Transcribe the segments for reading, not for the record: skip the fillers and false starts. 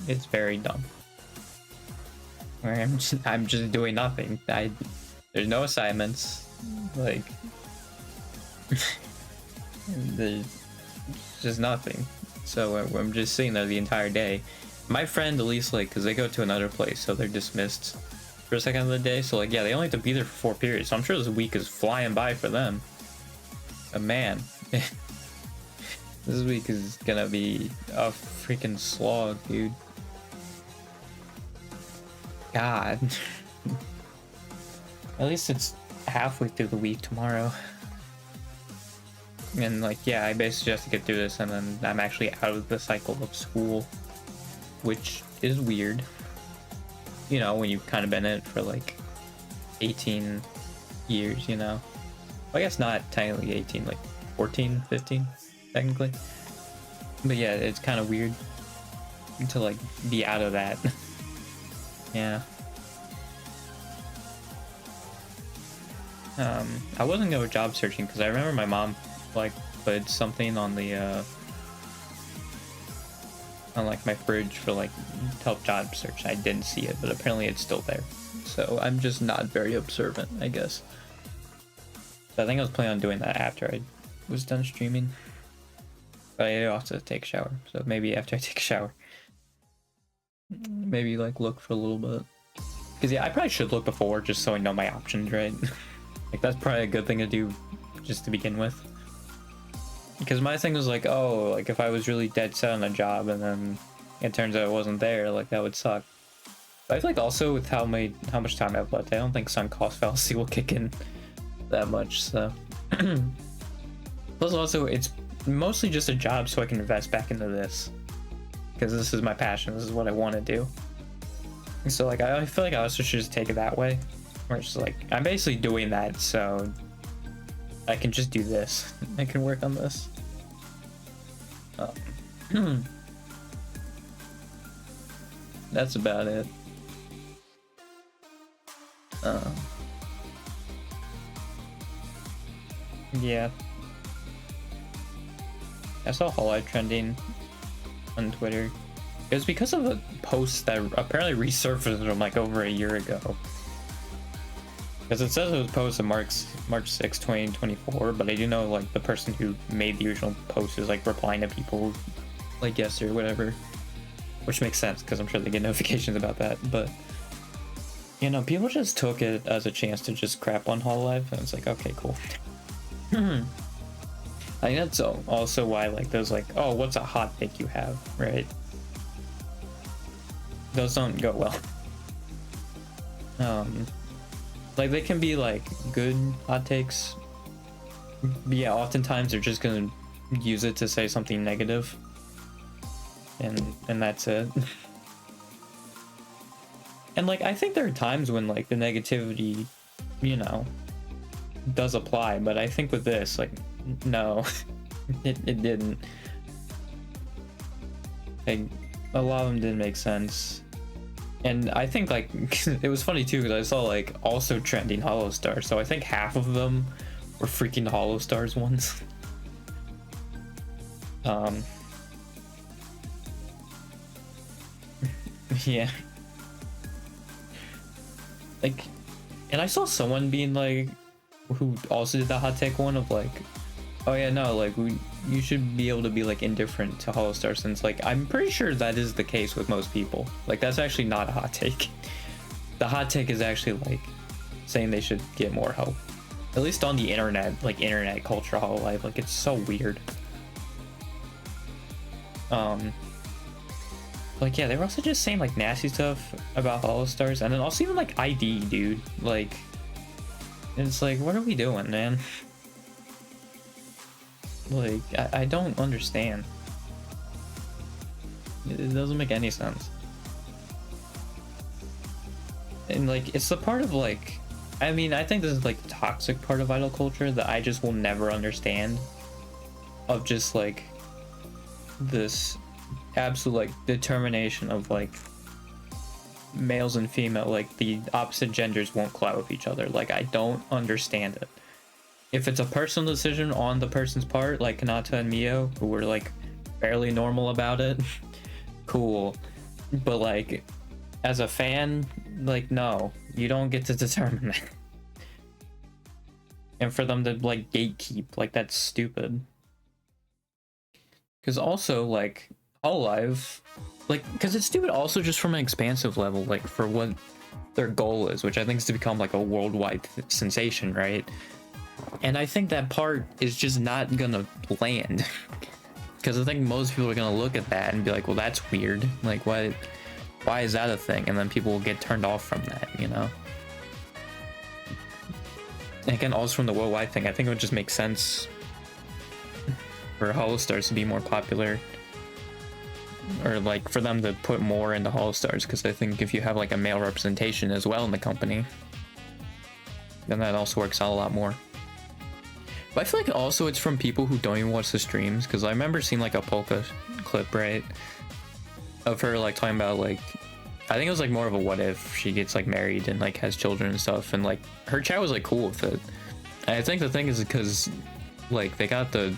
It's very dumb. Where I'm just doing nothing. There's no assignments. Like there's just nothing. So I'm just sitting there the entire day. My friend, at least, like, because they go to another place, so they're dismissed for a second of the day. So like, yeah, they only have to be there for 4 periods. So I'm sure this week is flying by for them. But man, this week is gonna be a freaking slog, dude. God. At least it's halfway through the week tomorrow. And like, yeah, I basically have to get through this and then I'm actually out of the cycle of school, which is weird. You know, when you've kind of been in it for like 18 years, you know. Well, I guess not technically 18, like 14, 15, technically. But yeah, it's kind of weird to like be out of that. Yeah. I wasn't gonna go job searching because I remember my mom like put something on the on like my fridge for like to help job search. I didn't see it, but apparently it's still there. So I'm just not very observant, I guess. So I think I was planning on doing that after I was done streaming. But I also take a shower, so maybe after I take a shower, maybe like look for a little bit. Because yeah, I probably should look before just so I know my options, right? Like that's probably a good thing to do just to begin with. Because my thing was like, oh, like if I was really dead set on a job and then it turns out it wasn't there, like that would suck. But I feel like also with how much time I have left, I don't think sunk cost fallacy will kick in that much, so. Plus also, it's mostly just a job so I can invest back into this. Because this is my passion, this is what I want to do. So like, I feel like I also should just take it that way. Where it's like, I'm basically doing that so I can just do this. I can work on this. That's about it. Yeah. I saw Hololive trending on Twitter. It was because of a post that apparently resurfaced from like over a year ago. Because it says it was posted March 6, 2024, but I do know like the person who made the original post is like replying to people like yesterday or whatever. Which makes sense because I'm sure they get notifications about that, but you know, people just took it as a chance to just crap on Hololive, and it's like, okay, cool. I think that's also why like those like, oh, what's a hot take you have, right? Those don't go well. Like they can be like good hot takes, but yeah, oftentimes they're just gonna use it to say something negative, and that's it. And like I think there are times when like the negativity, you know, does apply, but I think with this, like, no, it didn't. Like a lot of them didn't make sense. And I think like it was funny too because I saw like also trending Holostar, so I think half of them were freaking Holostars ones. Yeah. Like, and I saw someone being like, who also did the hot take one of like, oh yeah, no, like you should be able to be like indifferent to Holostar, since like I'm pretty sure that is the case with most people. Like that's actually not a hot take. The hot take is actually like saying they should get more help, at least on the internet, like internet culture Hololive. Like it's so weird. Like yeah, they were also just saying like nasty stuff about Holostars, and then also even like ID, dude. Like it's like, what are we doing, man? Like, I don't understand. It doesn't make any sense. And like, it's the part of like, I mean, I think this is like the toxic part of idol culture that I just will never understand. Of just like this absolute like determination of like males and female, like the opposite genders won't collide with each other. Like I don't understand it. If it's a personal decision on the person's part, like Kanata and Mio, who were like fairly normal about it, cool. But like, as a fan, like, no, you don't get to determine that. And for them to like gatekeep, like, that's stupid. Because also, like, Hololive, like, because it's stupid also just from an expansive level, like, for what their goal is, which I think is to become like a worldwide sensation, right? And I think that part is just not gonna land. Because I think most people are gonna look at that and be like, well, that's weird. Like, why is that a thing? And then people will get turned off from that, you know? And again, also from the worldwide thing, I think it would just make sense for Holostars to be more popular, or like for them to put more into Holostars, because I think if you have like a male representation as well in the company, then that also works out a lot more. But I feel like also it's from people who don't even watch the streams, because I remember seeing like a Polka clip, right, of her like talking about like, I think it was like more of a what if she gets like married and like has children and stuff, and like her chat was like cool with it. And I think the thing is because like they got the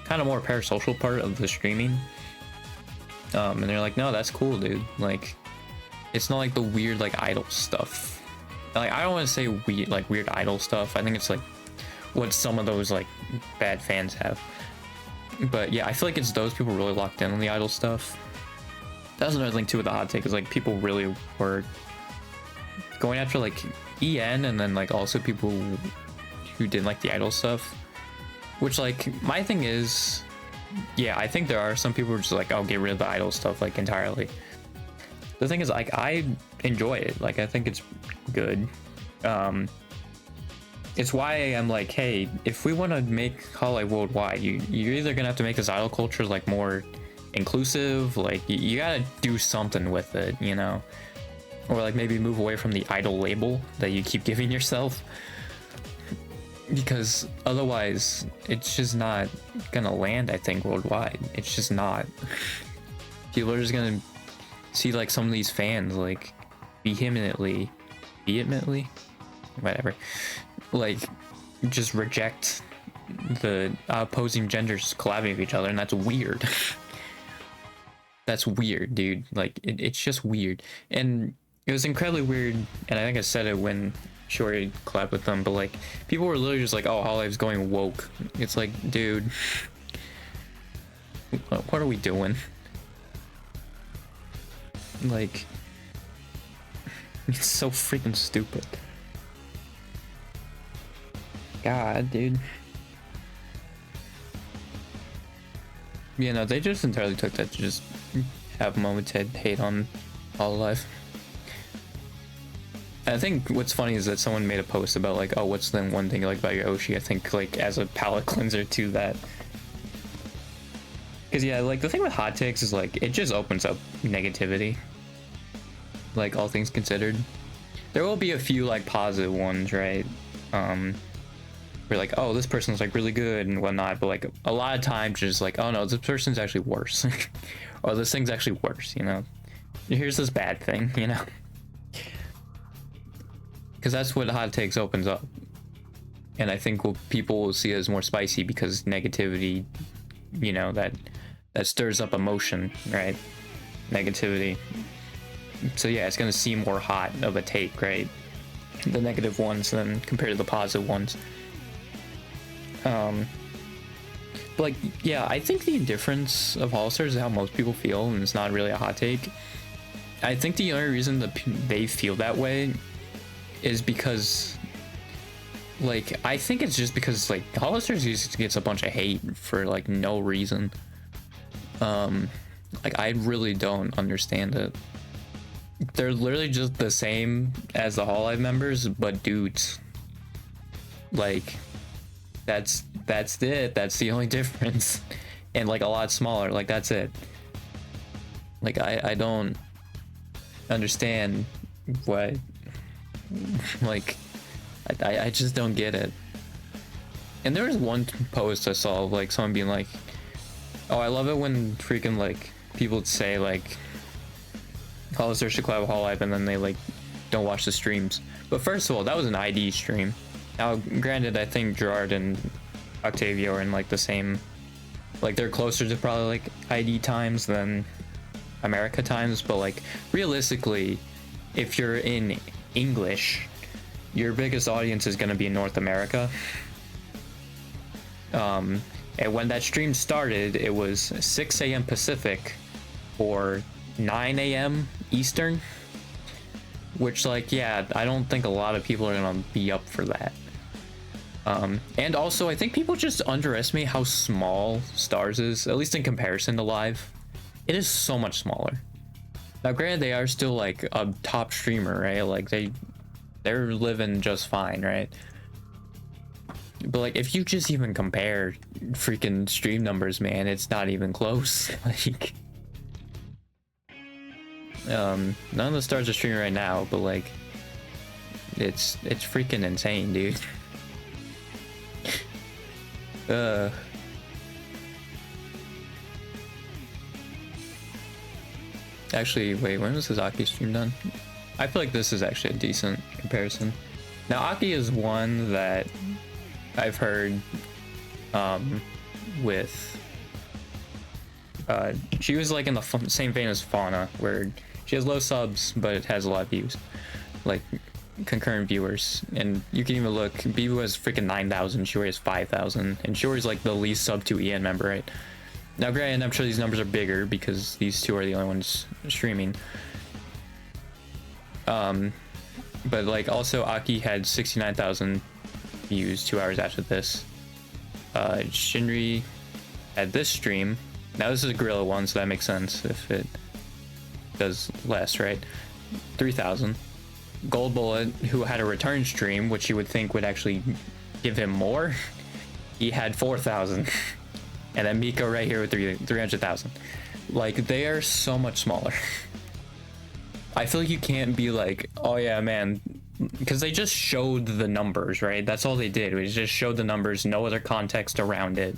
kind of more parasocial part of the streaming, and they're like, no, that's cool, dude. Like, it's not like the weird like idol stuff. Like, I don't want to say weird idol stuff. I think it's like what some of those like bad fans have. But yeah, I feel like it's those people really locked in on the idol stuff. That's another thing too with the hot take, is like people really were going after like EN, and then like also people who didn't like the idol stuff. Which, like, my thing is, yeah, I think there are some people who are just like, I'll get rid of the idol stuff like entirely. The thing is, like, I enjoy it. Like, I think it's good. It's why I'm like, hey, if we want to make Hololive worldwide, you're either gonna have to make this idol culture like more inclusive, like you gotta do something with it, you know, or like maybe move away from the idol label that you keep giving yourself, because otherwise it's just not gonna land, I think, worldwide. It's just not. People are just gonna see like some of these fans like vehemently, whatever, like just reject the opposing genders collabing with each other, and that's weird. That's weird, dude. Like, it's just weird. And it was incredibly weird, and I think I said it when Shori collabed with them, but like, people were literally just like, oh, Hololive's going woke. It's like, dude, what are we doing? Like, it's so freaking stupid. God, dude. Yeah, no, they just entirely took that to just have a moment to hate on Hololive. I think what's funny is that someone made a post about like, oh, what's the one thing you like about your Oshi? I think like as a palate cleanser to that. Because yeah, like the thing with hot takes is like, it just opens up negativity. Like, all things considered. There will be a few like positive ones, right? We're like, oh, this person's like really good and whatnot, but like a lot of times just like, oh no, this person's actually worse. Or this thing's actually worse, you know? Here's this bad thing, you know? Because that's what hot takes opens up. And I think people will see it as more spicy, because negativity, you know, that stirs up emotion, right? Negativity. So yeah, it's gonna seem more hot of a take, right? The negative ones than compared to the positive ones. But like, yeah, I think the indifference of Holostars is how most people feel, and it's not really a hot take. I think the only reason that they feel that way is because, like, I think it's just because like Holostars just gets a bunch of hate for like no reason. Like, I really don't understand it. They're literally just the same as the Hololive members, but dudes. Like, that's it. That's the only difference. And like a lot smaller. Like, that's it. Like, I don't understand what, like, I just don't get it. And there was one post I saw of like someone being like, oh, I love it when freaking like people say like Holostars should collab with Hololive, and then they like don't watch the streams. But first of all, that was an ID stream. Now, granted, I think Gerard and Octavio are in like the same, like they're closer to probably like ID times than America times, but like realistically, if you're in English, your biggest audience is going to be in North America. And when that stream started, it was 6 a.m. Pacific or 9 a.m. Eastern, which, like, yeah, I don't think a lot of people are gonna be up for that. And also, I think people just underestimate how small Stars is, at least in comparison to Live. It is so much smaller. Now, granted, they are still like a top streamer, right? Like they're living just fine, right? But like, if you just even compare freaking stream numbers, man, it's not even close. Like, none of the Stars are streaming right now, but like, it's freaking insane, dude. Actually, wait, when was his Aki stream done? I feel like this is actually a decent comparison. Now, Aki is one that I've heard with she was like in the same vein as Fauna, where she has low subs but it has a lot of views, like concurrent viewers. And you can even look, Bibu has freaking 9,000, Shiori has 5,000, and Shiori's like the least sub to EN member, right? Now granted, I'm sure these numbers are bigger because these two are the only ones streaming. But like, also Aki had 69,000 views 2 hours after this. Shinri had this stream. Now this is a Gorilla one, so that makes sense if it does less, right? 3,000. Gold Bullet, who had a return stream, which you would think would actually give him more, he had 4,000. And then Miko right here with 300,000. Like, they are so much smaller. I feel like you can't be like, oh yeah, man, because they just showed the numbers, right? That's all they did. We just showed the numbers, no other context around it.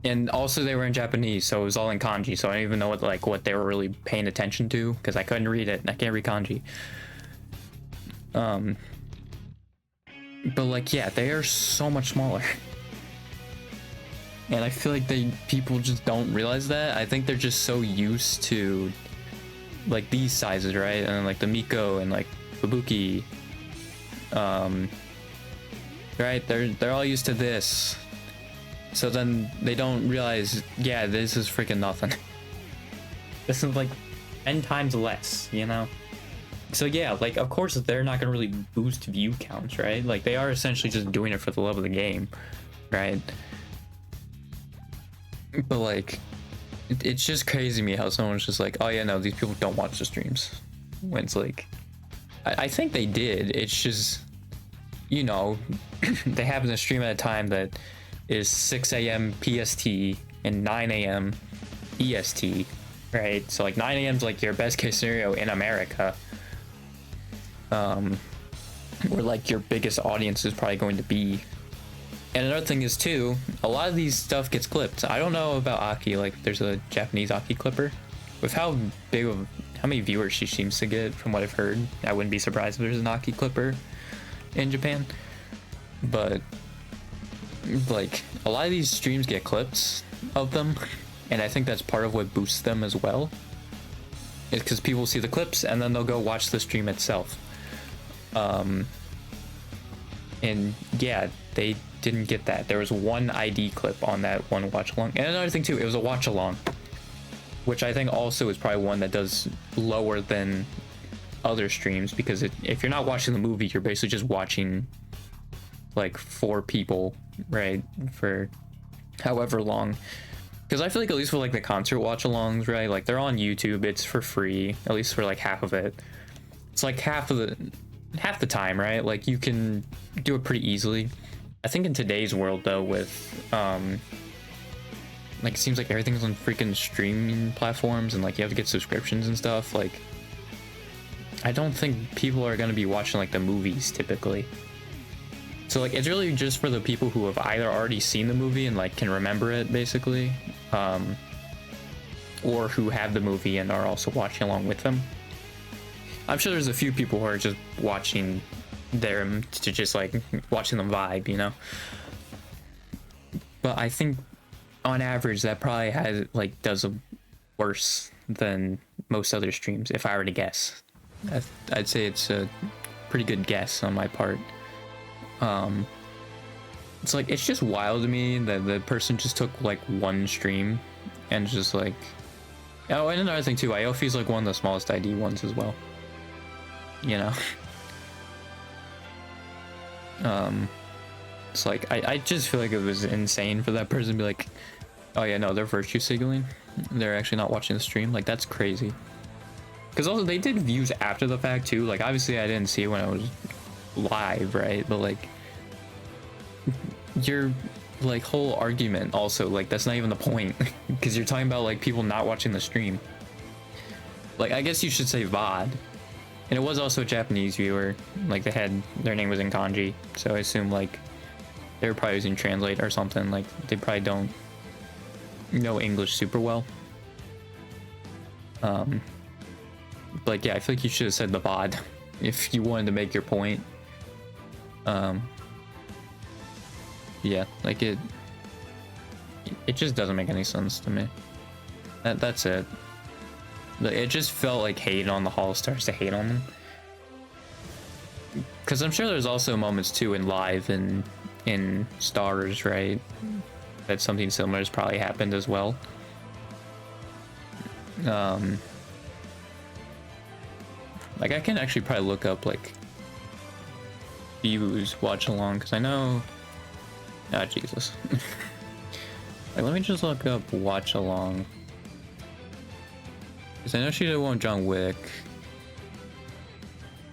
And also they were in Japanese, so it was all in kanji, so I don't even know what they were really paying attention to, because I couldn't read it. I can't read kanji. But like, yeah, they are so much smaller. And I feel like people just don't realize that. I think they're just so used to like these sizes, right? And like the Miko and like Fubuki, right? They're all used to this. So then they don't realize, yeah, this is freaking nothing. This is like 10 times less, you know? So yeah, like, of course they're not gonna really boost view counts, right? Like, they are essentially just doing it for the love of the game, right? But like, it's just crazy to me how someone's just like, oh yeah, no, these people don't watch the streams. When it's like, I think they did. It's just, you know, they happen to stream at a time that is 6 a.m. PST and 9 a.m. EST, right? So like 9 a.m. is like your best case scenario in America. Where like your biggest audience is probably going to be. And another thing is too, a lot of these stuff gets clipped. I don't know about Aki, like there's a Japanese Aki clipper. With how many viewers she seems to get from what I've heard, I wouldn't be surprised if there's an Aki clipper in Japan. But like, a lot of these streams get clips of them, and I think that's part of what boosts them as well. It's because people see the clips and then they'll go watch the stream itself. And yeah, they didn't get that. There was one ID clip on that one watch along. And another thing too, it was a watch along, which I think also is probably one that does lower than other streams, because if you're not watching the movie, you're basically just watching like 4 people, right, for however long. Because I feel like at least for like the concert watch alongs, right, like they're on YouTube, it's for free, at least for like half of it. It's like half the time, right? Like you can do it pretty easily. I think in today's world though, with like, it seems like everything's on freaking streaming platforms and like you have to get subscriptions and stuff. Like, I don't think people are going to be watching like the movies typically. So like, it's really just for the people who have either already seen the movie and like can remember it basically, or who have the movie and are also watching along with them. I'm sure there's a few people who are just watching them to just like watching them vibe, you know? But I think on average that probably does a worse than most other streams, if I were to guess. I'd say it's a pretty good guess on my part. It's like, it's just wild to me that the person just took like one stream and just like, oh, and another thing too, Iofi's like one of the smallest ID ones as well, you know. It's like, I just feel like it was insane for that person to be like, oh yeah, no, they're virtue signaling, they're actually not watching the stream. Like, that's crazy. Because also they did views after the fact too. Like, obviously I didn't see it when I was live, right? But like, your like whole argument also, like, that's not even the point. Because you're talking about like people not watching the stream. Like, I guess you should say VOD. And it was also a Japanese viewer. Like, they had, their name was in kanji, so I assume like they were probably using Translate or something. Like, they probably don't know English super well. Like, yeah, I feel like you should have said the VOD if you wanted to make your point. Yeah, like it just doesn't make any sense to me. That's it. It just felt like hate on the Holostars to hate on them. Because I'm sure there's also moments too in live and in stars, right? That something similar has probably happened as well. Like, I can actually probably look up like views watch along, because I know, ah, Jesus. Like, let me just look up watch along, because I know she did one John Wick.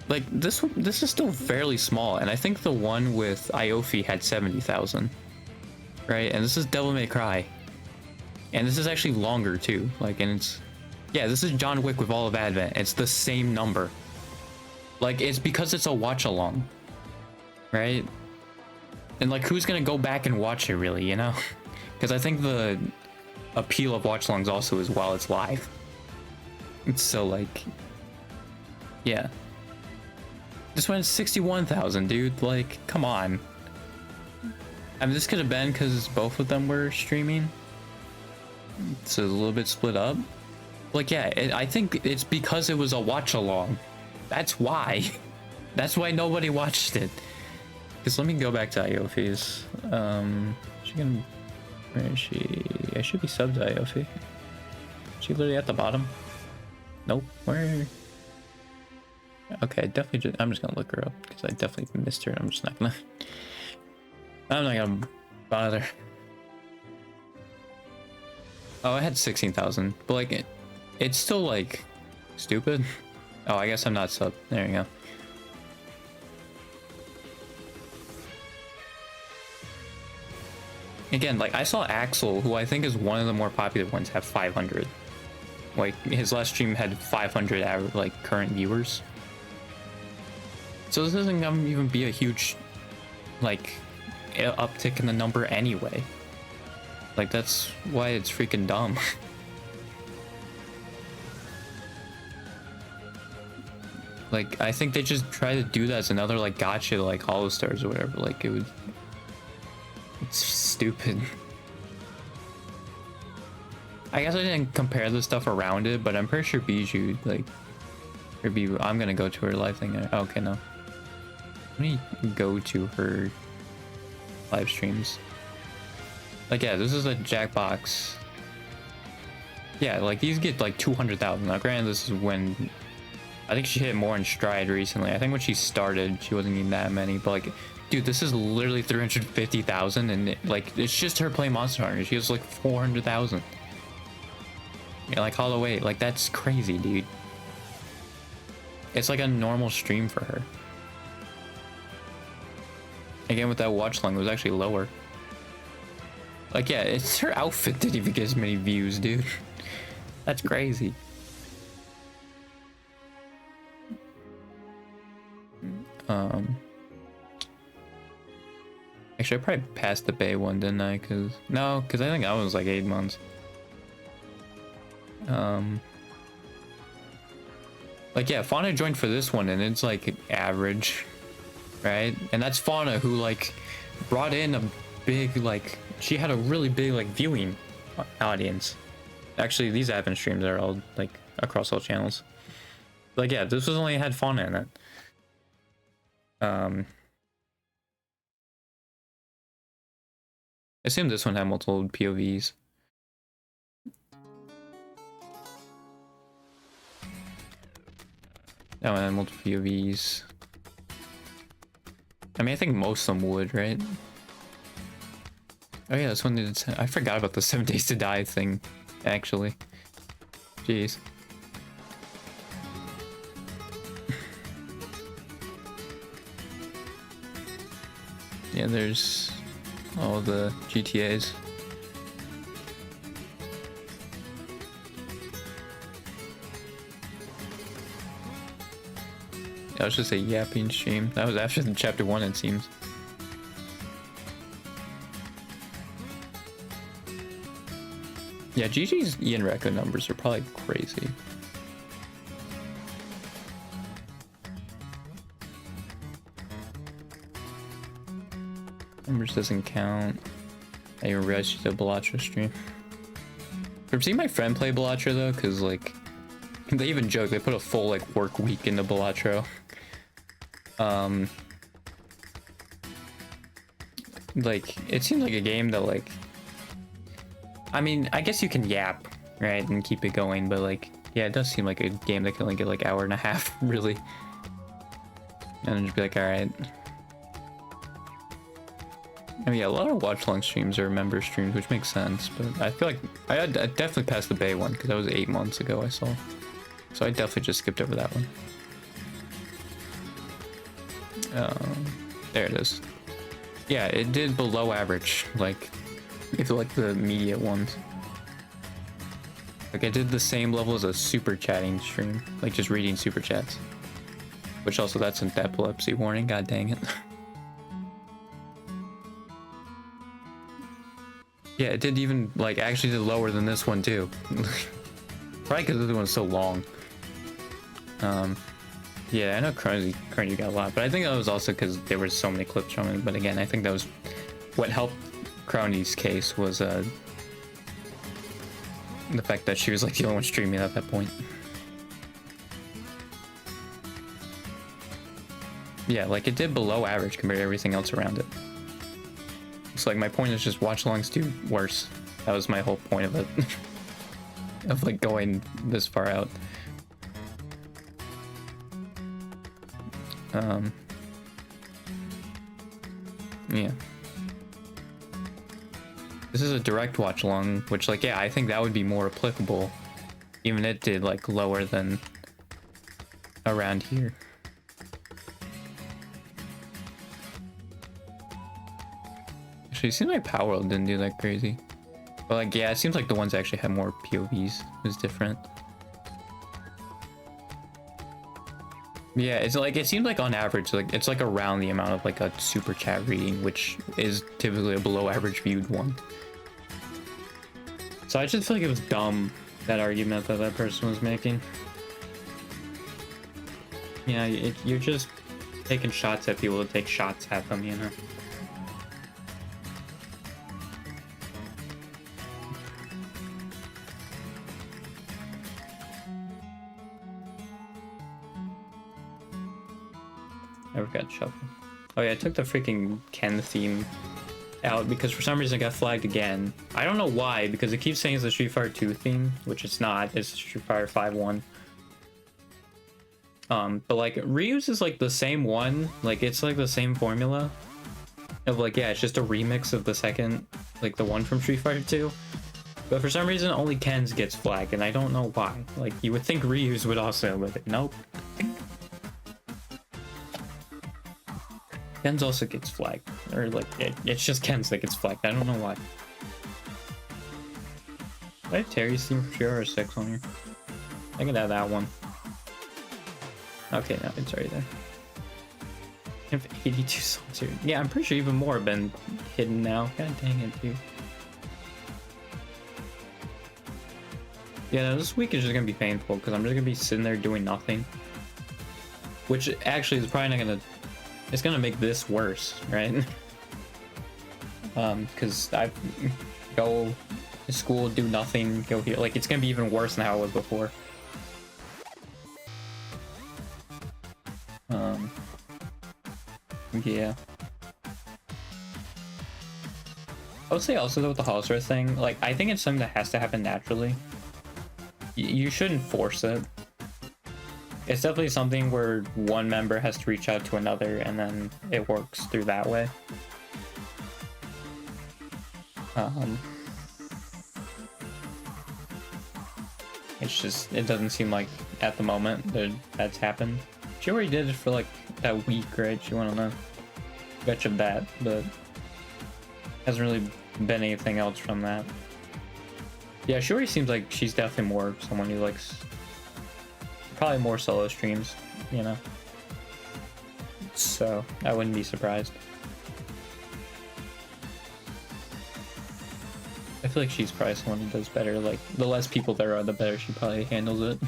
Like, this is still fairly small, and I think the one with Iofi had 70,000, right? And this is Devil May Cry, and this is actually longer too. Like, and it's, yeah, this is John Wick with all of Advent. It's the same number. Like, it's because it's a watch along, right? And like, who's gonna go back and watch it, really, you know? Because I think the appeal of watch alongs also is while it's live. It's so like, yeah. This one's 61,000, dude. Like, come on. I mean, this could have been because both of them were streaming, so a little bit split up. Like, yeah, I think it's because it was a watch along. That's why. That's why nobody watched it. Because let me go back to Iofi's. She can, where is she? I should be subbed to Iofi. Is she literally at the bottom? Nope. Where? Okay, definitely. I'm just gonna look her up because I definitely missed her. I'm just not gonna. I'm not gonna bother. Oh, I had 16,000, but like, it's still like stupid. Oh, I guess I'm not sub. There you go. Again, like, I saw Axel, who I think is one of the more popular ones, have 500. Like, his last stream had 500 like current viewers. So this isn't gonna even be a huge like uptick in the number anyway. Like, that's why it's freaking dumb. Like, I think they just try to do that as another like gotcha, like Holostars or whatever. Like, it's stupid. I guess I didn't compare the stuff around it, but I'm pretty sure Bijou, like, or Bijou, I'm gonna go to her live thing. Okay, no. Let me go to her live streams. Like, yeah, this is a Jackbox. Yeah, like, these get like 200,000. Now, granted, this is when I think she hit more in stride recently. I think when she started, she wasn't getting that many. But like, dude, this is literally 350,000, and like, it's just her playing Monster Hunter. She has like 400,000. Yeah, like Hollow 8. Like, that's crazy, dude. It's like a normal stream for her. Again, with that watch long, it was actually lower. Like, yeah, it's her outfit didn't even get as many views, dude. That's crazy. Actually, I probably passed the Bay one, didn't I? No, because I think that was like 8 months. Like, yeah, Fauna joined for this one, and it's like average, right? And that's Fauna, who like brought in a big, like, she had a really big like viewing audience. Actually, these advent streams are all like across all channels. Like, yeah, this was only had fauna in it. I assume this one had multiple POVs. That one had multiple POVs. I mean, I think most of them would, right? Oh yeah, this one did. I forgot about the 7 Days to Die thing, actually. Jeez. Yeah, there's all the GTAs. That was just a yapping stream. That was after the chapter 1, it seems. Yeah, GG's Ian Recco numbers are probably crazy. Numbers doesn't count. I didn't realize you did a Balatro stream. I've seen my friend play Balatro though, because like they even joke they put a full like work week into Balatro. Like it seems like a game that like, I mean, I guess you can yap, right, and keep it going, but like, yeah, it does seem like a game that can only get like hour and a half, really. And then just be like, all right. I mean, yeah, a lot of watch long streams are member streams, which makes sense, but I feel like I definitely passed the Bay one because that was 8 months ago I saw. So I definitely just skipped over that one. There it is. Yeah, it did below average, like, if you like the immediate ones. Like, I did the same level as a super chatting stream, like just reading super chats. Which also, that's an epilepsy warning, god dang it. Yeah, it did even, like, actually did lower than this one, too. Probably because this one's so long. Yeah, I know currently got a lot, but I think that was also because there were so many clips from it. But again, I think that was what helped Crony's case was the fact that she was like the only one streaming at that point. Yeah, like it did below average compared to everything else around it. So like my point is just watch alongs do worse. That was my whole point of it. Of like going this far out. Yeah. This is a direct watch along, which like, yeah, I think that would be more applicable. Even it did like lower than around here. Actually, it seems like Power World didn't do that crazy. But like, yeah, it seems like the ones that actually had more POVs. It was different. Yeah, it's like, it seems like on average, like it's like around the amount of like a super chat reading, which is typically a below average viewed one. So I just feel like it was dumb, that argument that that person was making. Yeah, you're just taking shots at people to take shots at them, you know? I forgot to shuffle. Oh yeah, I took the freaking Ken theme out because for some reason it got flagged again. I don't know why, because it keeps saying it's the Street Fighter 2 theme, which it's not. It's Street Fighter 5-1. But like Ryu's is like the same one. Like it's like the same formula of like, yeah, it's just a remix of the second, like the one from Street Fighter 2. But for some reason only Ken's gets flagged, and I don't know why. Like you would think Ryu's would also, but nope. Ken's also gets flagged, or like it's just Ken's that gets flagged. I don't know why. Do I have Terry's theme for sure or 6 on here? I could have that one. Okay, no, it's already there. I have 82 songs here. Yeah, I'm pretty sure even more have been hidden now. God dang it, dude. Yeah, no, this week is just gonna be painful because I'm just gonna be sitting there doing nothing. Which actually is probably not gonna. It's gonna make this worse, right? Because I go school, do nothing, go here. Like, it's gonna be even worse than how it was before. Yeah. I would say also though with the Hollister thing, like, I think it's something that has to happen naturally. You shouldn't force it. It's definitely something where one member has to reach out to another and then it works through that way. It's just, it doesn't seem like at the moment that that's happened. She already did it for like that week, right? She went on a stretch of that, but hasn't really been anything else from that. Yeah, Shuri seems like she's definitely more someone who likes probably more solo streams, you know? So I wouldn't be surprised. I feel like she's probably someone who does better. Like, the less people there are, the better she probably handles it.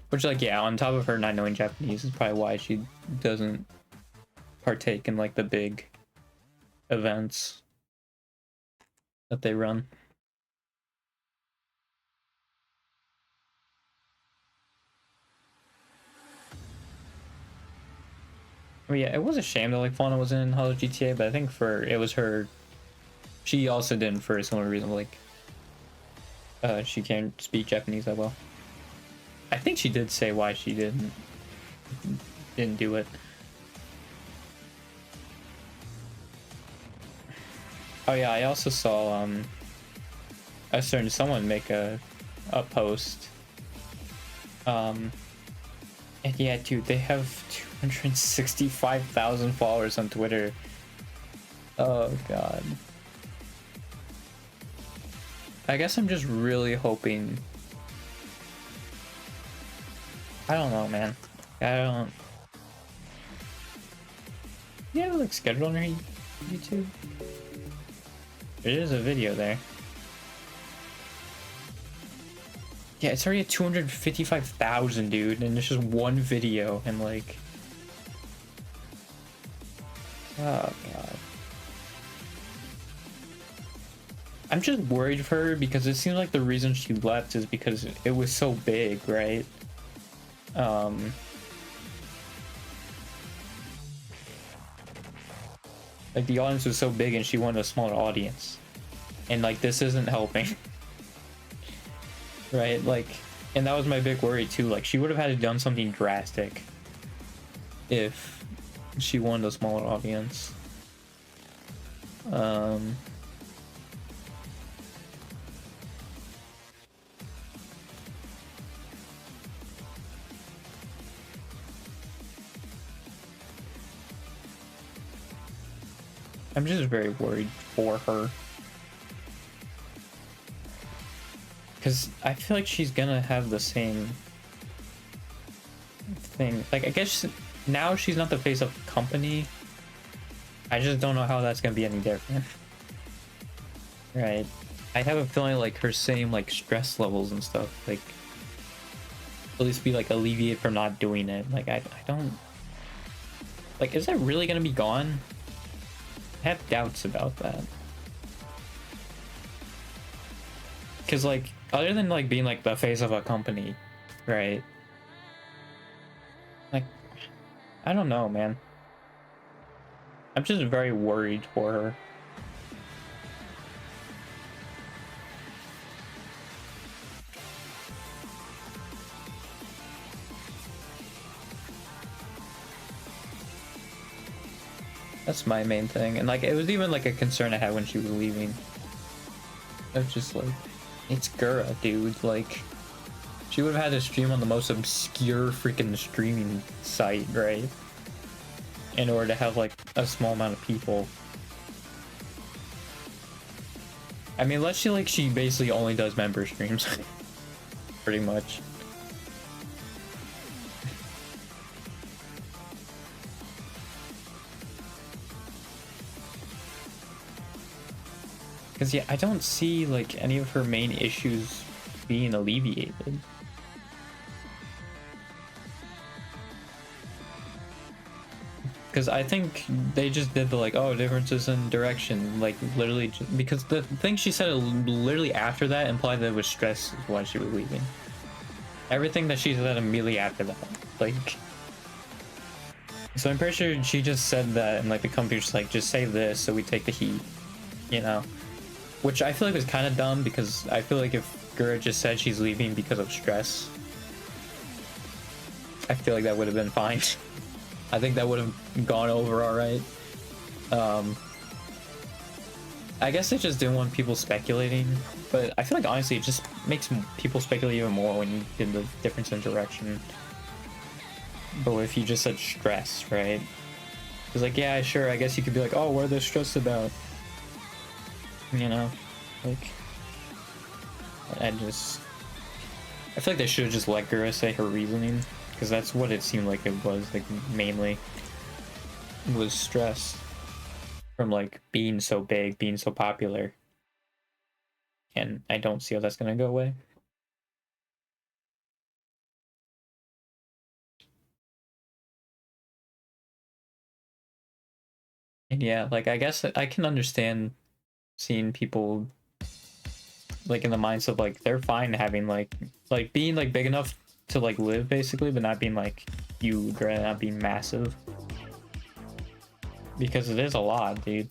Which, like, yeah, on top of her not knowing Japanese is probably why she doesn't partake in, like, the big events that they run. I mean, yeah, it was a shame that like Fauna was in Hollow GTA, but I think it was her. She also didn't for a similar reason, like she can't speak Japanese that well. I think she did say why she didn't do it. Oh yeah, I also saw I started someone make a post. And yeah, dude, they have 265,000 followers on Twitter. Oh god. I guess I'm just really hoping. I don't know, man. I don't. You have like schedule on your YouTube? There is a video there. Yeah, it's already at 255,000, dude, and it's just one video, and like, oh god. I'm just worried for her because it seems like the reason she left is because it was so big, right? Like the audience was so big and she wanted a smaller audience, and like this isn't helping. Right, like, and that was my big worry too. Like, she would have had to done something drastic if she wanted a smaller audience. I'm just very worried for her. Because I feel like she's gonna have the same thing. Like, I guess now she's not the face of the company. I just don't know how that's gonna be any different. Right. I have a feeling like her same like stress levels and stuff, like, at least be like alleviated from not doing it. Like, I don't... Like, is that really gonna be gone? I have doubts about that. Because like, other than like being like the face of a company, right? Like, I don't know, man. I'm just very worried for her. That's my main thing. And like, it was even like a concern I had when she was leaving. I was just like, it's Gura, dude. Like, she would have had to stream on the most obscure freaking streaming site, right? In order to have like a small amount of people. I mean, unless she basically only does member streams. Pretty much. Because yeah, I don't see like any of her main issues being alleviated. because I think they just did the like, oh, differences in direction, like literally because the thing she said literally after that implied that it was stress is why she was leaving. Everything that she said immediately after that, like, so I'm pretty sure she just said that, and like the company's just like, just say this so we take the heat, you know, which I feel like was kind of dumb, because I feel like if Gura just said she's leaving because of stress, I feel like that would have been fine. I think that would have gone over all right. I guess they just didn't want people speculating, but I feel like honestly it just makes people speculate even more when you did the difference in direction. But if you just said stress, right? It's like, yeah, sure, I guess you could be like, oh, what are they stressed about? You know, like, I feel like they should have just let Gura say her reasoning, because that's what it seemed like it was, like, mainly was stress from like being so big, being so popular, and I don't see how that's gonna go away. And yeah, like, I guess I can understand seeing people like in the mindset of like they're fine having like being like big enough to like live basically, but not being like huge, right? Not being massive, because it is a lot, dude.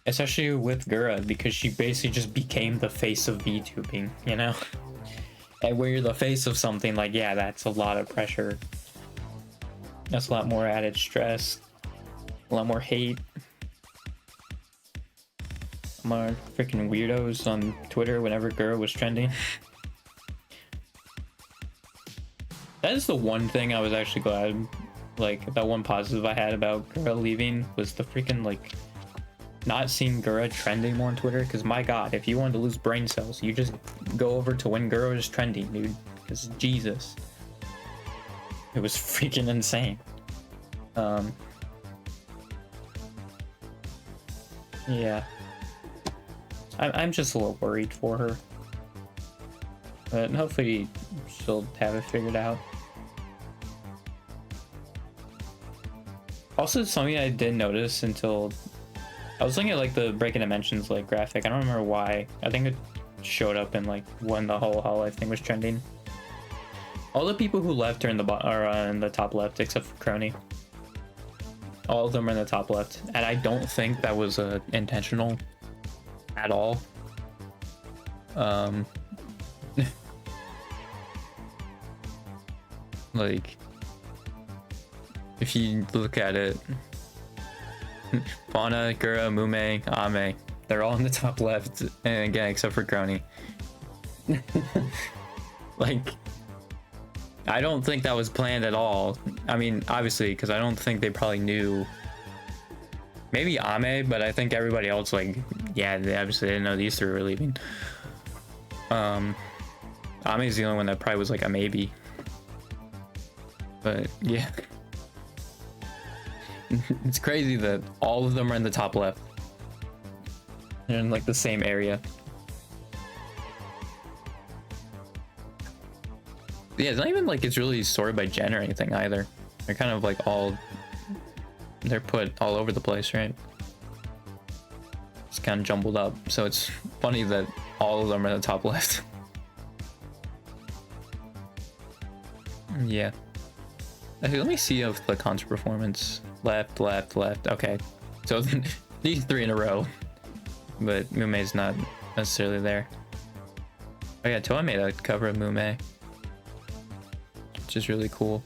Especially with Gura, because she basically just became the face of VTubing, you know? And when you're the face of something, like, yeah, that's a lot of pressure. That's a lot more added stress, a lot more hate, more freaking weirdos on Twitter whenever Gura was trending. That is the one thing I was actually glad, like, that one positive I had about Gura leaving was the freaking, like, not seeing Gura trending more on Twitter, because my god, if you wanted to lose brain cells, you just go over to when Gura is trending, dude, because Jesus. It was freaking insane. Yeah. I'm just a little worried for her. But hopefully she'll have it figured out. Also, something I didn't notice until I was looking at like the Breaking Dimensions like graphic. I don't remember why. I think it showed up in like when the whole Hololive thing was trending. All the people who left are in the top left, except for Crony. All of them are in the top left, and I don't think that was intentional at all. Like, if you look at it, Fauna, Gura, Mume, Ame, they're all in the top left, and again, except for Crony. Like, I don't think that was planned at all. I mean, obviously, because I don't think they probably knew. Maybe Ame, but I think everybody else, like, yeah, they obviously didn't know these three were leaving. Ame's the only one that probably was like a maybe. But yeah. It's crazy that all of them are in the top left. They're in like the same area. Yeah, it's not even like it's really sorted by gen or anything either. They're kind of like they're put all over the place, right? It's kind of jumbled up. So it's funny that all of them are in the top left. Yeah. Okay, let me see of the concert performance. Left, left, left. Okay. So these three in a row. But Mume's not necessarily there. Oh yeah, Toa made a cover of Mume, which is really cool.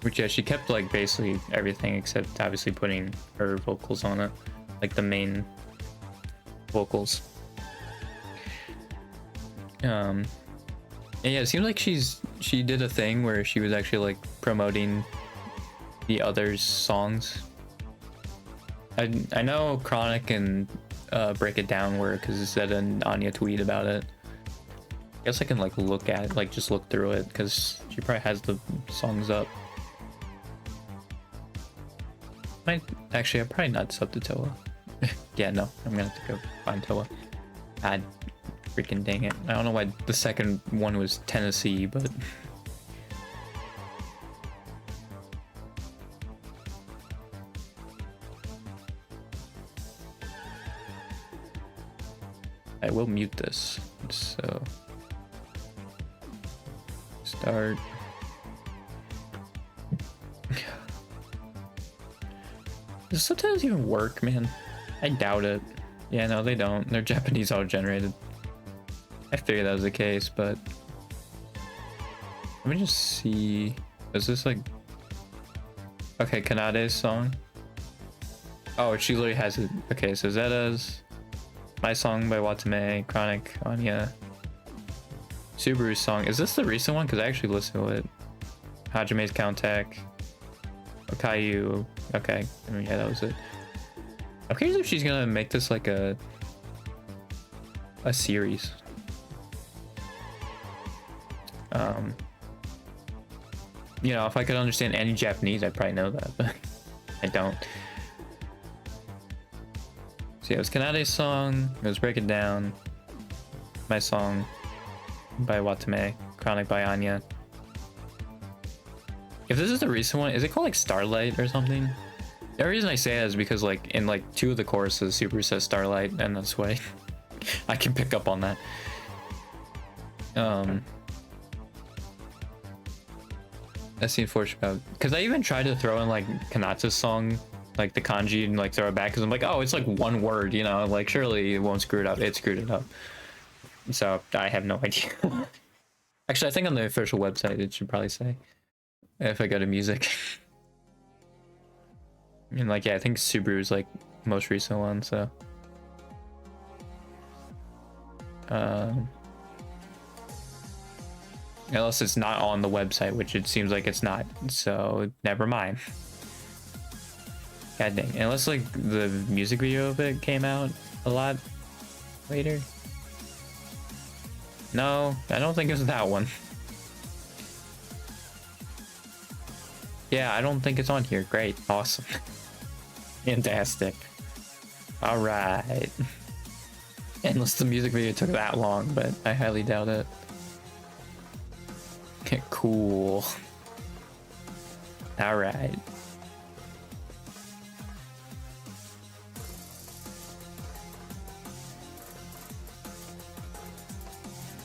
Which, yeah, she kept like basically everything except obviously putting her vocals on it, like the main vocals. And yeah, it seems like she did a thing where she was actually like promoting the others' songs. I know Chronic and Break It Down were, because it said an Anya tweet about it. I guess I can like look at it, like just look through it, because she probably has the songs up. Actually, I'm probably not sub to Toa. Yeah, no, I'm gonna have to go find Toa. Freaking dang it. I don't know why the second one was Tennessee, but... I will mute this. So... Start... Does subtitles even work, man? I doubt it. Yeah, no, they don't. They're Japanese auto-generated. I figured that was the case, but... Let me just see... Is this like... Okay, Kanade's song? Oh, she literally has it. Okay, so Zeta's... My Song by Watame, Chronic, Anya... Subaru's song. Is this the recent one? Because I actually listened to it. Hajame's Countach. Okayu. Okay, I mean, yeah, that was it. I'm curious if she's gonna make this like a series. You know, if I could understand any Japanese, I'd probably know that, but I don't. So yeah, it was Kanade's song. It was Break It Down. My Song by Watame. Chronic by Anya. If this is the recent one, is it called like Starlight or something? The reason I say that is because like in like 2 of the choruses, Super says Starlight, and that's why I can pick up on that. That seems fortunate because I even tried to throw in like Kanata's song, like the kanji, and like throw it back because I'm like, oh, it's like one word, you know, like surely it won't screw it up. It screwed it up. So I have no idea. Actually, I think on the official website it should probably say if I go to music. And like, yeah, I think Subaru's like most recent one, so. Unless it's not on the website, which it seems like it's not, so never mind. God dang, unless like the music video of it came out a lot later. No, I don't think it's that one. Yeah, I don't think it's on here. Great, awesome. Fantastic. All right. Unless the music video took that long, but I highly doubt it. Okay, cool. All right.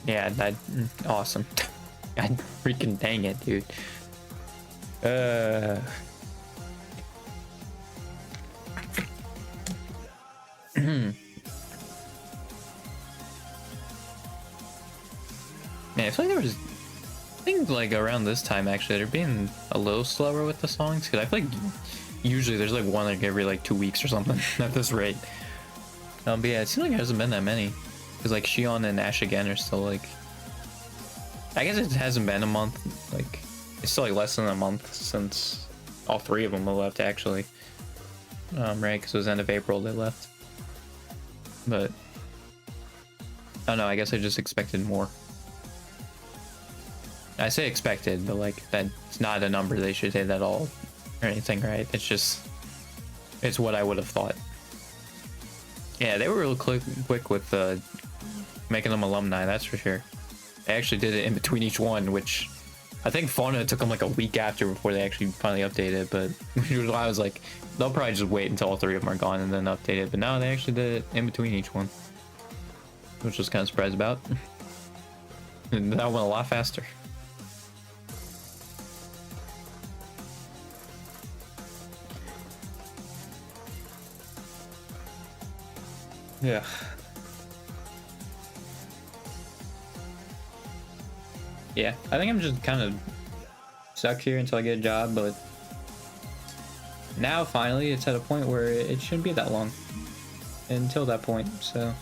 Yeah, that awesome. God freaking dang it, dude. Man, I feel like there was things like around this time actually they're being a little slower with the songs because I feel like usually there's like one like every like 2 weeks or something at this rate. But yeah, it seems like there hasn't been that many because like Shion and Ash again are still like, I guess it hasn't been a month, like it's still like less than a month since all 3 of them left actually. Right, because it was end of April they left. But I don't know, I guess I just expected more. I say expected, but like that's not a number they should say that all or anything, right? It's just, it's what I would have thought. Yeah, they were real quick with making them alumni, that's for sure. They actually did it in between each one, which I think Fauna took them like a week after before they actually finally updated, but I was like, they'll probably just wait until all 3 of them are gone and then update it. But no, they actually did it in between each one, which I was kind of surprised about. And that went a lot faster. Yeah. Yeah, I think I'm just kind of stuck here until I get a job, but now finally it's at a point where it shouldn't be that long until that point, so.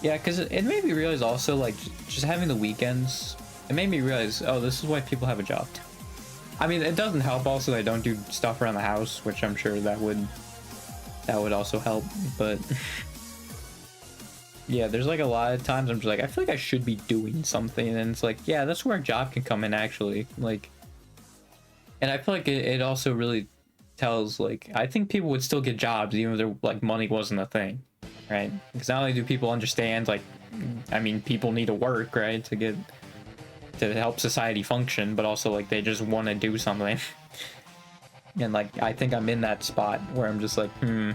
Yeah, because it made me realize also, like, just having the weekends, it made me realize, oh, this is why people have a job. I mean, it doesn't help also that I don't do stuff around the house, which I'm sure that would also help, but yeah, there's like a lot of times I'm just like, I feel like I should be doing something, and it's like, yeah, that's where a job can come in actually, like, and I feel like it also really tells, like, I think people would still get jobs even if their like money wasn't a thing. right? Because not only do people understand, like, I mean, people need to work, right, to help society function, but also like they just want to do something. And like I think I'm in that spot where I'm just like, you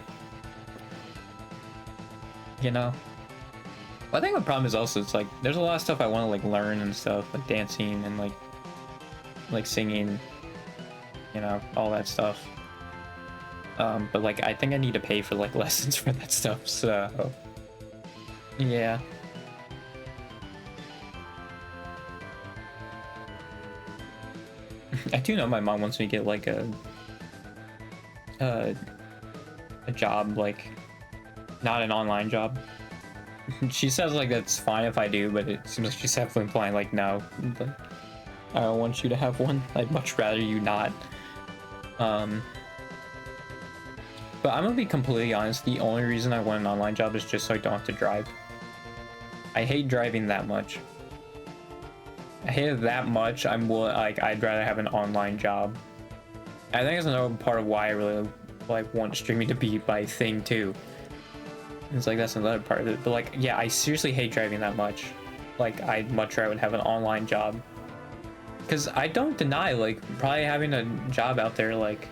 know. But I think the problem is also it's like there's a lot of stuff I want to like learn and stuff, like dancing and like singing, you know, all that stuff. But like I think I need to pay for like lessons for that stuff, so yeah. I do know my mom wants me to get like a job, like not an online job. She says like that's fine if I do, but it seems like she's definitely implying like no, like, I don't want you to have one. I'd much rather you not. But I'm gonna be completely honest, the only reason I want an online job is just so I don't have to drive. I hate driving that much. I hate it that much. I'd rather have an online job. I think it's another part of why I really like want streaming to be my thing too. It's like that's another part of it. But like, yeah, I seriously hate driving that much. Like, I'd much rather have an online job. Because I don't deny, like, probably having a job out there, like,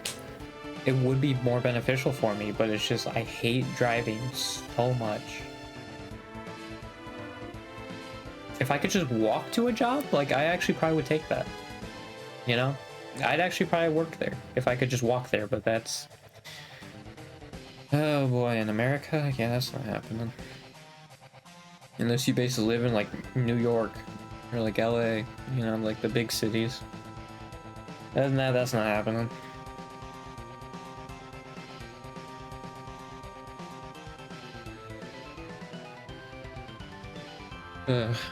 it would be more beneficial for me, but it's just I hate driving so much. If I could just walk to a job, like, I actually probably would take that. You know? I'd actually probably work there if I could just walk there, but that's... Oh boy, in America? Yeah, that's not happening. Unless you basically live in, like, New York or, like, LA, you know, like the big cities. Other than that, that's not happening.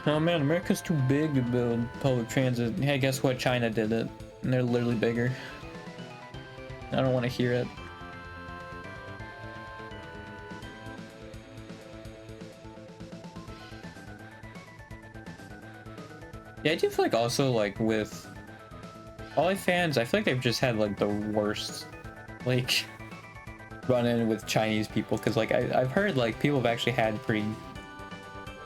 Oh man, America's too big to build public transit. Hey, guess what? China did it. And they're literally bigger. I don't want to hear it. Yeah, I do feel like also like with OnlyFans, I feel like they've just had like the worst like run-in with Chinese people, because like I've heard like people have actually had pretty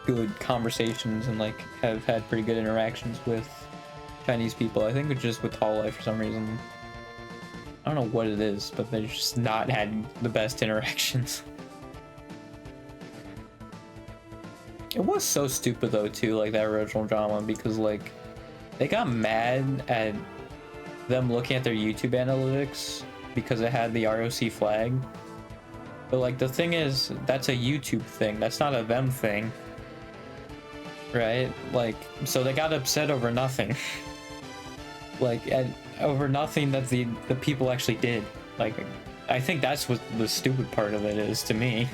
good conversations and like have had pretty good interactions with Chinese people. I think it's just with Hololive for some reason. I don't know what it is, but they've just not had the best interactions. It was so stupid though too, like that original drama, because like they got mad at them looking at their YouTube analytics because it had the ROC flag. But like the thing is, that's a YouTube thing, that's not a them thing. Right? Like, so they got upset over nothing. Like, over nothing that the people actually did. Like, I think that's what the stupid part of it is to me.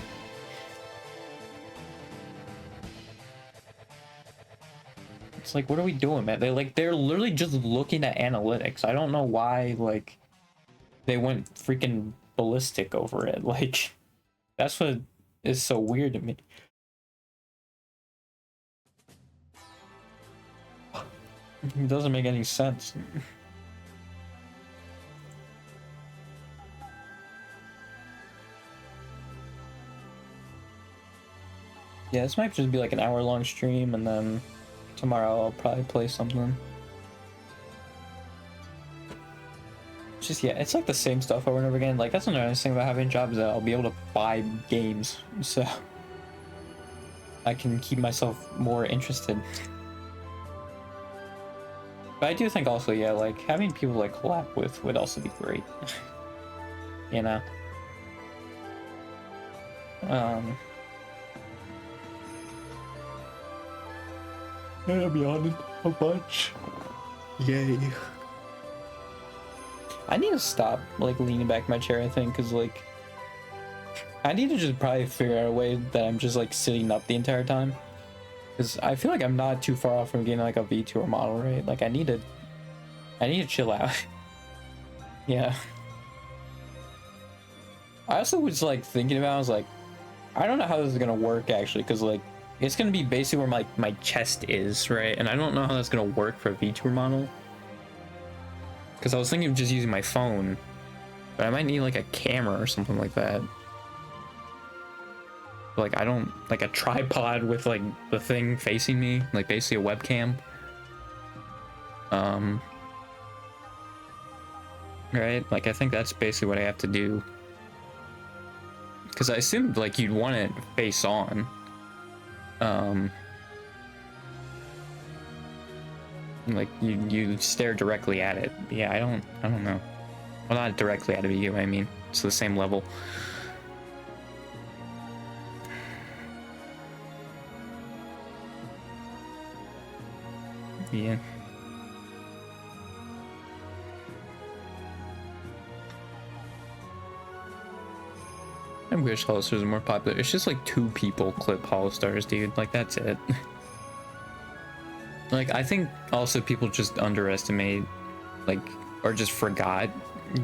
It's like, what are we doing, man? They're literally just looking at analytics. I don't know why, like, they went freaking ballistic over it. Like, that's what is so weird to me. It doesn't make any sense. Yeah, this might just be like an hour-long stream, and then tomorrow I'll probably play something. Just, yeah, it's like the same stuff over and over again. Like, that's another nice thing about having jobs, that I'll be able to buy games, so I can keep myself more interested. But I do think also, yeah, like, having people like collab with would also be great. You know? I'll be on it a bunch. Yay. I need to stop, like, leaning back in my chair, I think, because, like, I need to just probably figure out a way that I'm just, like, sitting up the entire time. Because I feel like I'm not too far off from getting, like, a VTuber model, right? Like, I need to chill out. Yeah. I also was, like, thinking about, I was like, I don't know how this is gonna work, actually, because, like, it's gonna be basically where my chest is, right? And I don't know how that's gonna work for a VTuber model. Because I was thinking of just using my phone, but I might need, like, a camera or something like that. Like I don't like a tripod with like the thing facing me, like basically a webcam. Right? Like I think that's basically what I have to do. Because I assumed like you'd want it face on. Like you stare directly at it. Yeah, I don't know. Well, not directly at it, but you know what I mean. It's the same level. Yeah. I wish Holostars were more popular. It's just like 2 people clip Holostars, dude. Like that's it. Like I think also people just underestimate, like, or just forgot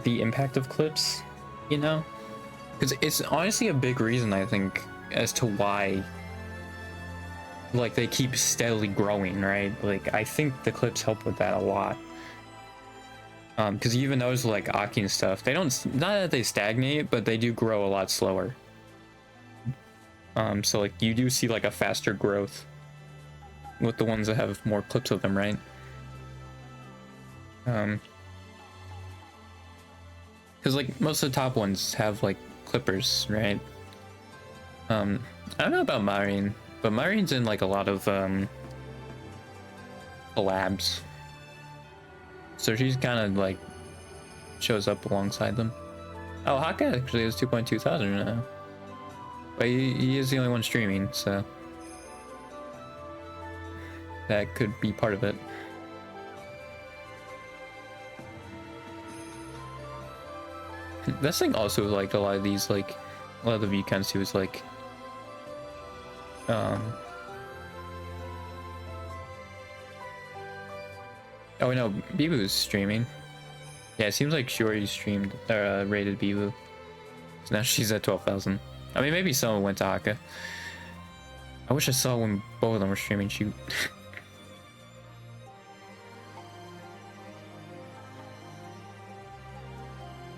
the impact of clips, you know? Because it's honestly a big reason I think as to why, like, they keep steadily growing, right? Like I think the clips help with that a lot. Because you even notice like Aki and stuff, they don't, not that they stagnate, but they do grow a lot slower. So like you do see like a faster growth with the ones that have more clips of them, right? Because like most of the top ones have like clippers, right? I don't know about Marine, but Marine's in like a lot of collabs. So she's kind of like shows up alongside them. Oh, Haka actually has 2.2 thousand now. But he is the only one streaming, so that could be part of it. This thing also like a lot of these, like a lot of the view counts too is like oh no, Bibu's streaming. Yeah, it seems like Shiori streamed rated Bibu. So now she's at 12,000. I mean, maybe someone went to Haka. I wish I saw when both of them were streaming. Shoot.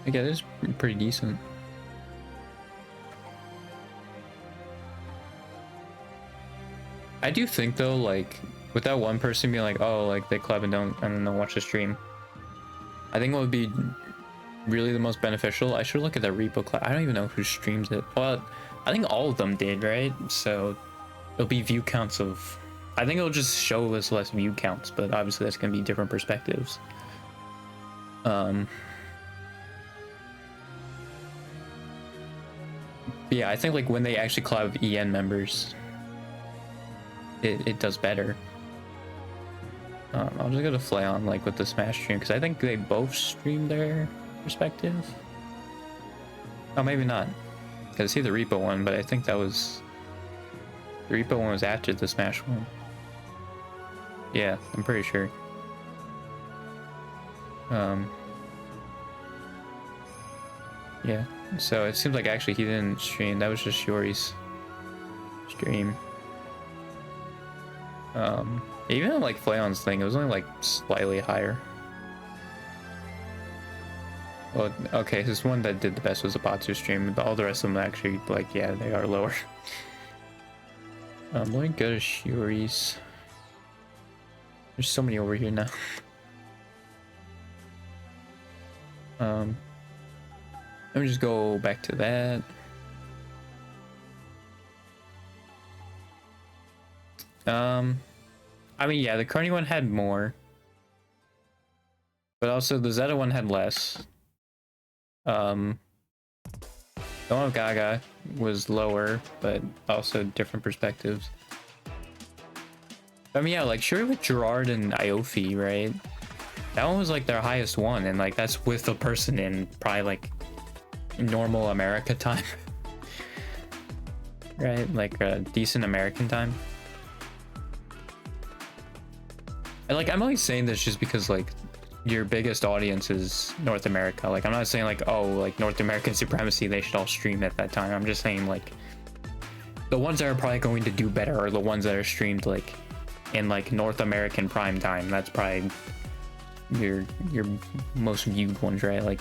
Yeah, this is pretty decent. I do think though, like, with that one person being like, oh, like they club and don't watch the stream, I think what would be really the most beneficial, I should look at that repo club. I don't even know who streams it. Well, I think all of them did, right? So it'll be view counts of, I think it'll just show us less view counts, but obviously that's gonna be different perspectives. Yeah, I think like when they actually collab with EN members, it does better. I'll just go to Flayon like with the Smash stream because I think they both stream their respective. Oh, maybe not. Cause I see the Repo one, but I think that was the Repo one was after the Smash one. Yeah, I'm pretty sure. Yeah. So it seems like actually he didn't stream. That was just Shiori's stream. Even like Flayon's thing, it was only like slightly higher. Well, okay, this one that did the best was a Batsu stream, but all the rest of them actually, like, yeah, they are lower. Let me go to Shiori's. There's so many over here now. Let me just go back to that. I mean, yeah, the Carney one had more, but also the Zeta one had less. The one with Gaga was lower, but also different perspectives. I mean, yeah, like sure with Gerard and Iofi, right? That one was like their highest one, and like that's with a person in probably like normal America time. Right? Like a decent American time. And like I'm only saying this just because like your biggest audience is North America. Like I'm not saying like, oh, like North American supremacy, they should all stream at that time. I'm just saying like the ones that are probably going to do better are the ones that are streamed like in like North American prime time. That's probably your most viewed ones, right? Like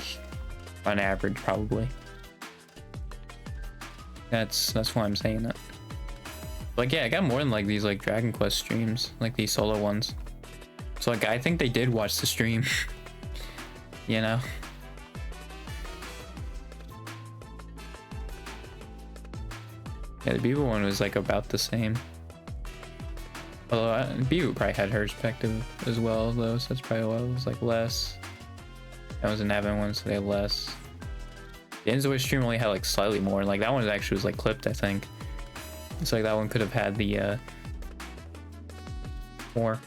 on average, probably. That's why I'm saying that. Like, yeah, I got more than like these like Dragon Quest streams, like these solo ones. So like, I think they did watch the stream. You know. Yeah, the Beaver one was like about the same. Although Beaver probably had her perspective as well, though, so that's probably why it was like less. That was an Evan one, so they had less. The Enzoy stream only had like slightly more. Like that one actually was like clipped, I think. It's like that one could have had the more.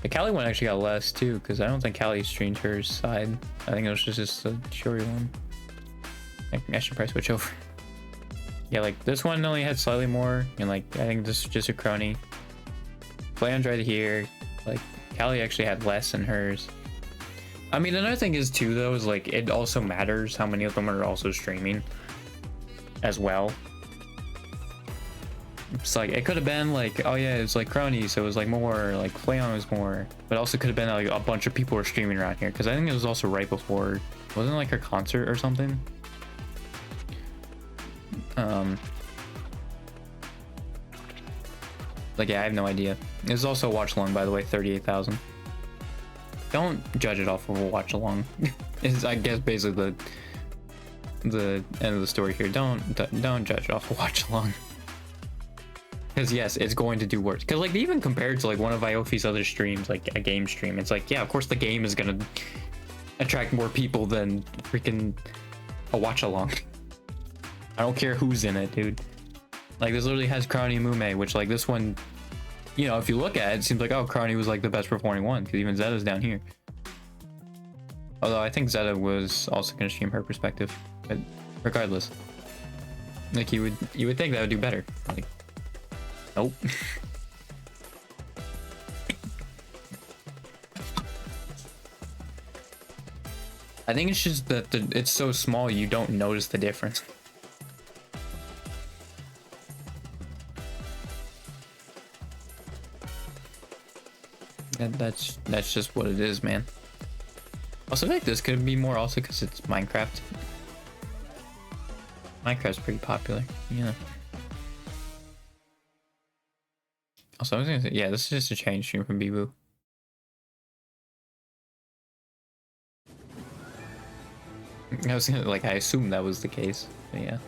The Callie one actually got less too, because I don't think Callie streamed her side. I think it was just a Shiori one. I should probably switch over. Yeah, like this one only had slightly more, and like I think this is just a crony. Flayon's right here. Like Callie actually had less in hers. I mean, another thing is too though is like it also matters how many of them are also streaming as well. It's like it could have been like, oh yeah, it's like crony, so it was like more, like Flayon was more, but also could have been like a bunch of people were streaming around here, because I think it was also right before, wasn't it like her concert or something? Like yeah, I have no idea. This is also a watch along, by the way, 38,000. Don't judge it off of a watch along. Is I guess basically the end of the story here. Don't judge it off a watch along. Because yes, it's going to do worse. Because like even compared to like one of Iofi's other streams, like a game stream, it's like, yeah, of course the game is gonna attract more people than freaking a watch along. I don't care who's in it, dude. Like this literally has Crowny and Mume, which like this one, you know, if you look at it, it seems like, oh, Crowny was like the best performing one, because even Zeta's down here. Although I think Zeta was also gonna stream her perspective, but regardless, like you would think that would do better. Like, nope. I think it's just that it's so small you don't notice the difference. That's just what it is, man. Also, I think this could be more also because it's Minecraft. Minecraft's pretty popular, you know. Also, I was gonna say, yeah, this is just a change stream from Biboo. I was gonna, like, I assumed that was the case, but yeah.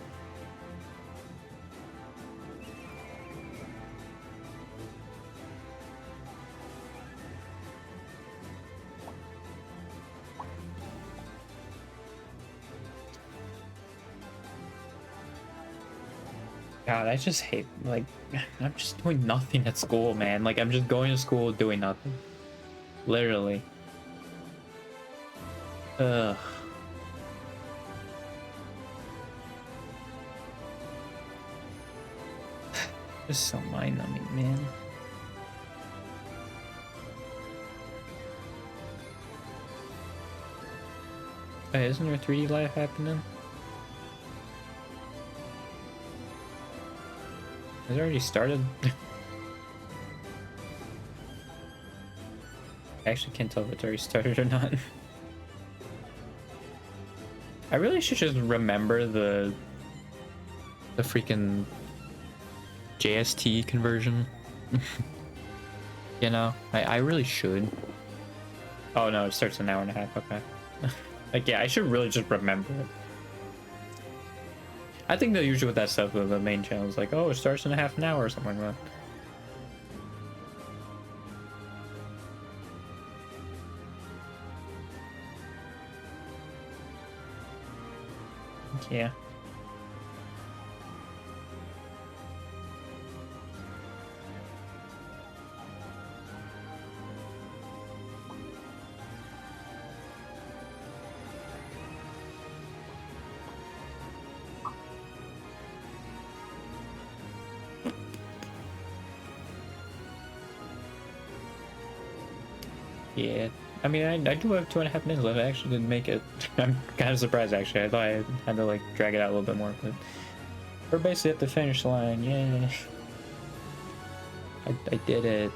God, I just hate, like, I'm just doing nothing at school, man. Like, I'm just going to school doing nothing. Literally. Ugh. Just so mind-numbing, man. Hey, isn't there 3D life happening? Has it already started? I actually can't tell if it's already started or not. I really should just remember the freaking JST conversion. You know, I really should. Oh no, it starts in an hour and a half. Okay. Like yeah, I should really just remember it. I think that usually with that stuff, the main channel is like, oh, it starts in a half an hour or something like that. Yeah. Yeah, I mean, I do have 2.5 minutes left. I actually didn't make it. I'm kind of surprised, actually. I thought I had to, like, drag it out a little bit more, but we're basically at the finish line. Yay. I did it.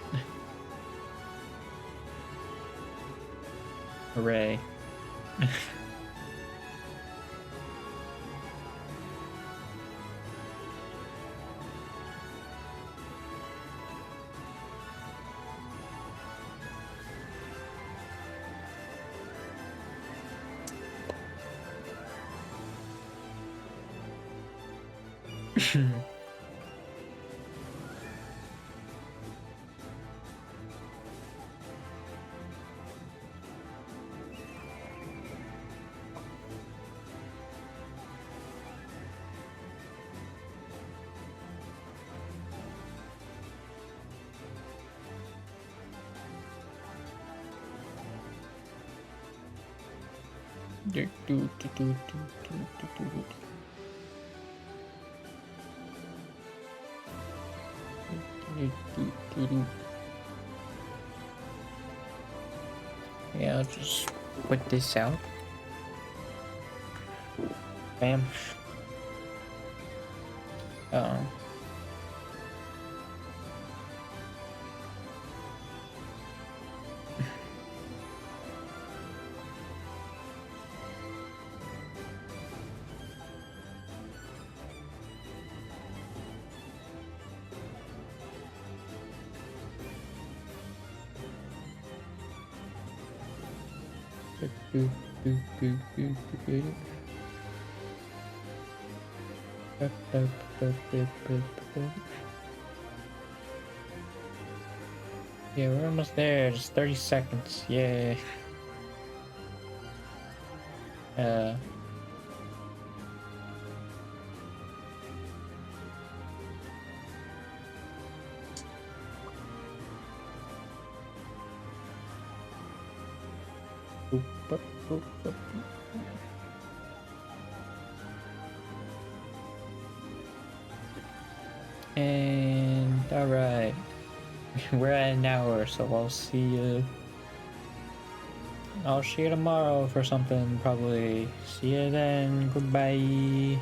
Hooray. Yeah, I'll just put this out. Bam. Oh. Yeah, we're almost there. Just 30 seconds. Yeah. And all right, we're at an hour, so I'll see you. I'll see you tomorrow for something, probably. See you then. Goodbye.